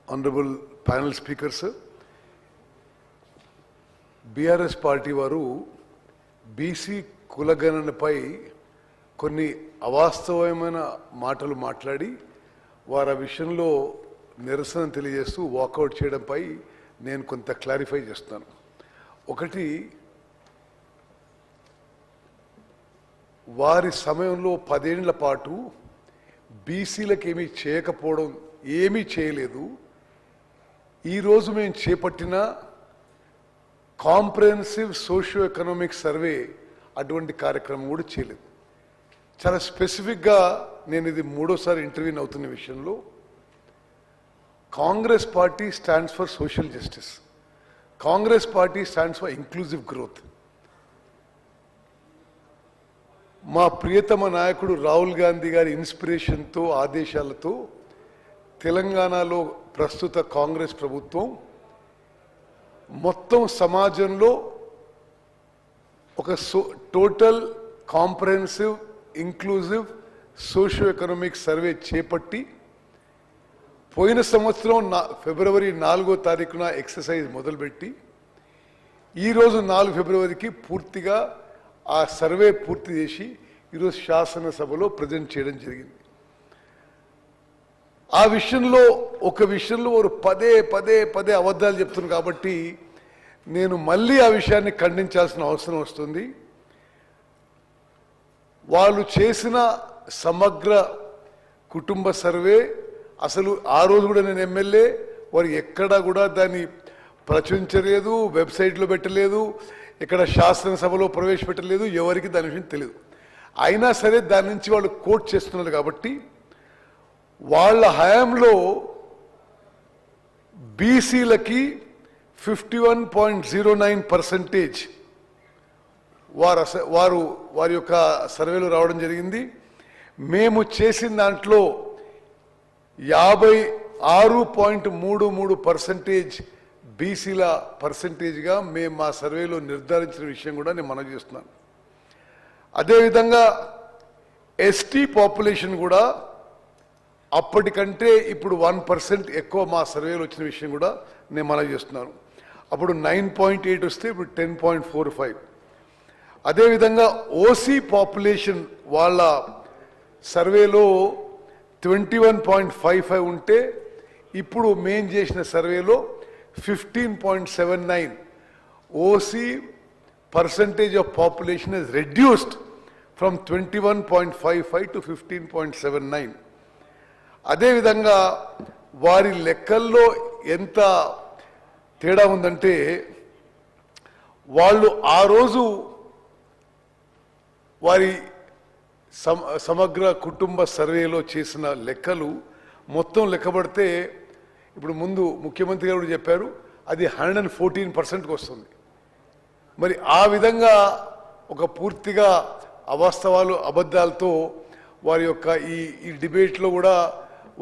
Honorable panel speakers, BRS party వారు BC కులగణనపై కొన్ని అవాస్తవమైన మాటలు మాట్లాడి వారి విషయంలో నిరసన తెలియజేస్తూ వాకౌట్ చేయడంపై నేను కొంత క్లారిఫై చేస్తాను. ఒకటి, వారి సమయంలో 10 ఏళ్ల పాటు బీసీలకు ఏమీ చేయకపోవడం, ఏమీ చేయలేదు. ఈరోజు మేము చేపట్టిన కాంప్రహెన్సివ్ సోషియో ఎకనామిక్ సర్వే అటువంటి కార్యక్రమం కూడా చేయలేదు. చాలా స్పెసిఫిక్గా నేను ఇది 3వ ఇంటర్వ్యూని అవుతున్న విషయంలో, Congress party stands for social justice, Congress party stands for inclusive growth. మా ప్రియతమ నాయకుడు రాహుల్ గాంధీ గారి ఇన్స్పిరేషన్తో, ఆదేశాలతో తెలంగాణలో ప్రస్తుత కాంగ్రెస్ ప్రభుత్వం మొత్తం సమాజంలో ఒక total comprehensive inclusive socio economic survey చేపట్టి పోయిన సంవత్సరం ఫిబ్రవరి 4వ తారీఖున ఎక్సర్సైజ్ మొదలుపెట్టి ఈరోజు 4 ఫిబ్రవరికి పూర్తిగా ఆ సర్వే పూర్తి చేసి ఈరోజు శాసనసభలో ప్రజెంట్ చేయడం జరిగింది. ఆ విషయంలో ఒక విషయంలో వారు పదే అబద్ధాలు చెప్తున్నారు కాబట్టి నేను మళ్ళీ ఆ విషయాన్ని ఖండించాల్సిన అవసరం వస్తుంది. వాళ్ళు చేసిన సమగ్ర కుటుంబ సర్వే అసలు ఆ రోజు కూడా నేను ఎమ్మెల్యే, వారు ఎక్కడా కూడా దాన్ని ప్రచురించలేదు, వెబ్సైట్లో పెట్టలేదు, ఇక్కడ శాసనసభలో ప్రవేశపెట్టలేదు, ఎవరికి దాని విషయం తెలియదు. అయినా సరే దాని నుంచి వాళ్ళు కోట్ చేస్తున్నారు. కాబట్టి వాళ్ళ హయాంలో బీసీలకి 51.09% వారి యొక్క సర్వేలో రావడం జరిగింది. మేము చేసిన దాంట్లో 56.33% బీసీల పర్సంటేజ్గా మేము మా సర్వేలో నిర్ధారించిన విషయం కూడా నేను మనవి చేస్తున్నాను. అదేవిధంగా ఎస్టీ పాపులేషన్ కూడా అప్పటికంటే ఇప్పుడు 1% ఎక్కువ మా సర్వేలో వచ్చిన విషయం కూడా నేను మనవి చేస్తున్నాను. అప్పుడు 9.8 వస్తే ఇప్పుడు 10.45. అదేవిధంగా ఓసీ పాపులేషన్ వాళ్ళ సర్వేలో 21.55 ఉంటే ఇప్పుడు మేం చేసిన సర్వేలో 15.79. OC percentage of population is reduced from 21.55 to 15.79. అదే విధంగా వారి లెక్కల్లో ఎంత తేడా ఉందంటే, వాళ్ళు ఆ రోజు వారి సమగ్ర కుటుంబ సర్వేలో చేసిన లెక్కలు మొత్తం లెక్కబడితే, ఇప్పుడు ముందు ముఖ్యమంత్రి గారు చెప్పారు అది 114%కి వస్తుంది. మరి ఆ విధంగా ఒక పూర్తిగా అవాస్తవాలు, అబద్ధాలతో వారి యొక్క ఈ డిబేట్లో కూడా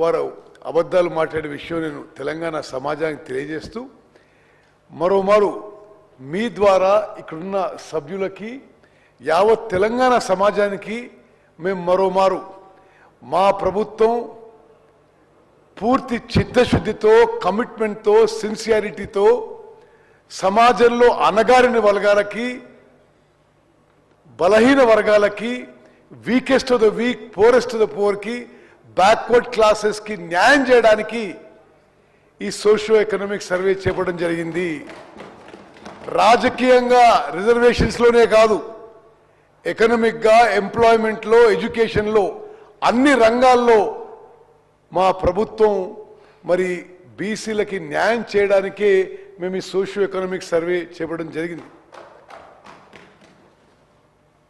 వారు అబద్ధాలు మాట్లాడే విషయం నేను తెలంగాణ సమాజానికి తెలియజేస్తూ, మరోమారు మీ ద్వారా ఇక్కడున్న సభ్యులకి, యావత్ తెలంగాణ సమాజానికి మేము మరోమారు మా ప్రభుత్వం పూర్తి చిత్తశుద్ధితో, కమిట్మెంట్తో, సిన్సియారిటీతో సమాజంలో అణగారిన వర్గాలకి, బలహీన వర్గాలకి, weakest of the weak, poorest of the పోర్కి, బ్యాక్వర్డ్ క్లాసెస్కి న్యాయం చేయడానికి ఈ సోషియో ఎకనామిక్ సర్వే చేపట్టడం జరిగింది. రాజకీయంగా రిజర్వేషన్స్లోనే కాదు, ఎకనామిక్గా, ఎంప్లాయ్మెంట్లో, ఎడ్యుకేషన్లో, అన్ని రంగాల్లో మా ప్రభుత్వం మరి బీసీలకి న్యాయం చేయడానికే మేము ఈ సోషియో ఎకనామిక్ సర్వే చేపట్టడం జరిగింది.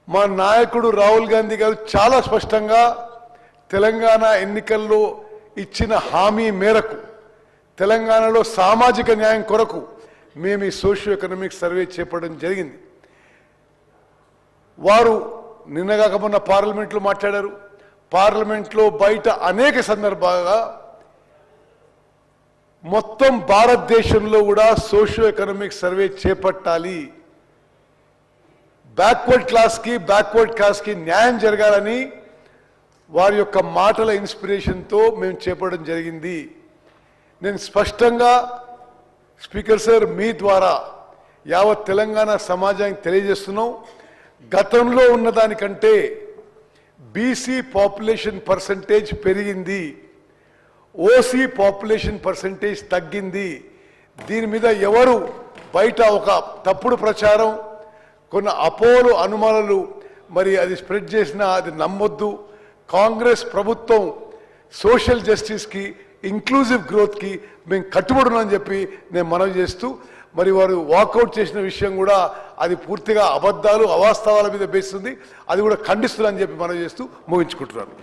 మా నాయకుడు రాహుల్ గాంధీ గారు చాలా స్పష్టంగా తెలంగాణ ఎన్నికల్లో ఇచ్చిన హామీ మేరకు తెలంగాణలో సామాజిక న్యాయం కొరకు మేము ఈ సోషియో ఎకనామిక్ సర్వే చేపట్టడం జరిగింది. వారు నిన్నగాక మొన్న పార్లమెంట్లో మాట్లాడారు. పార్లమెంట్లో బయట అనేక సందర్భాలుగా మొత్తం భారతదేశంలో కూడా సోషియో ఎకనామిక్ సర్వే చేపట్టాలి, బ్యాక్వర్డ్ క్లాస్కి, బ్యాక్వర్డ్ క్లాస్కి న్యాయం జరగాలని వారి యొక్క మాటల ఇన్స్పిరేషన్తో మేము చేపట్టడం జరిగింది. నేను స్పష్టంగా స్పీకర్ సార్ మీ ద్వారా యావత్ తెలంగాణ సమాజానికి తెలియజేస్తున్నాం, గతంలో ఉన్నదానికంటే బీసీ పాపులేషన్ పర్సంటేజ్ పెరిగింది, ఓసీ పాపులేషన్ పర్సంటేజ్ తగ్గింది. దీని మీద ఎవరు బయట ఒక తప్పుడు ప్రచారం, కొన్ని అపోలు అనుమానాలు మరి అది స్ప్రెడ్ చేసినా అది నమ్మొద్దు. కాంగ్రెస్ ప్రభుత్వం సోషల్ జస్టిస్కి, ఇంక్లూజివ్ గ్రోత్కి మేము కట్టుబడి ఉన్నామని చెప్పి నేను మనవి చేస్తూ, మరి వారు వాకౌట్ చేసిన విషయం కూడా అది పూర్తిగా అబద్ధాలు అవాస్తవాల మీద బేస్తుంది, అది కూడా ఖండిస్తున్నానని చెప్పి మనవి చేస్తూ ముగించుకుంటున్నాను.